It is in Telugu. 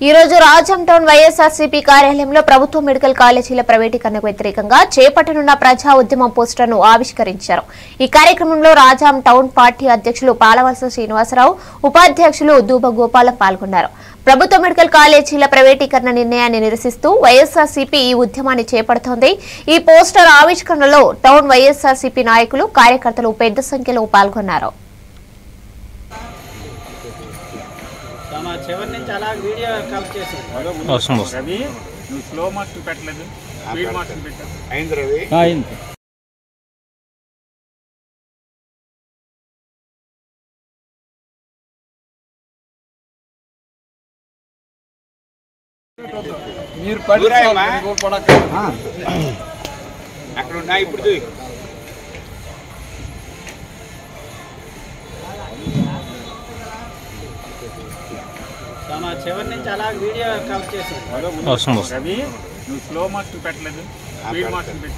ఈ రోజు రాజం టౌన్ వైఎస్ఆర్సీపీ కార్యాలయంలో ప్రభుత్వ మెడికల్ కాలేజీల ప్రైవేటీకరణకు వ్యతిరేకంగా చేపట్టనున్న ప్రజా ఉద్యమం పోస్టర్ను ఆవిష్కరించారు. ఈ కార్యక్రమంలో రాజం టౌన్ పార్టీ అధ్యక్షులు పాలవలస శ్రీనివాసరావు, ఉపాధ్యక్షులు దూబ గోపాలం పాల్గొన్నారు. ప్రభుత్వ మెడికల్ కాలేజీల ప్రైవేటీకరణ నిర్ణయాన్ని నిరసిస్తూ వైఎస్ఆర్సీపీ ఈ ఉద్యమాన్ని చేపడుతోంది. ఈ పోస్టర్ ఆవిష్కరణలో టౌన్ వైఎస్ఆర్సీపీ నాయకులు, కార్యకర్తలు పెద్ద సంఖ్యలో పాల్గొన్నారు. చివరి నుంచి అలా వీడియో కట్ చేసి రవి నువ్వు స్లో మార్క్స్ పెట్టలేదు, స్పీడ్ మార్క్స్ పెట్టావు. అయింది రవి, అయింది. మీరు అక్కడ ఉన్నా ఇప్పుడు చివరి నుంచి అలా వీడియో కట్ చేసి రవి నువ్వు స్లో మార్క్స్ పెట్టలేదు, స్పీడ్ మార్క్స్ పెట్టావు.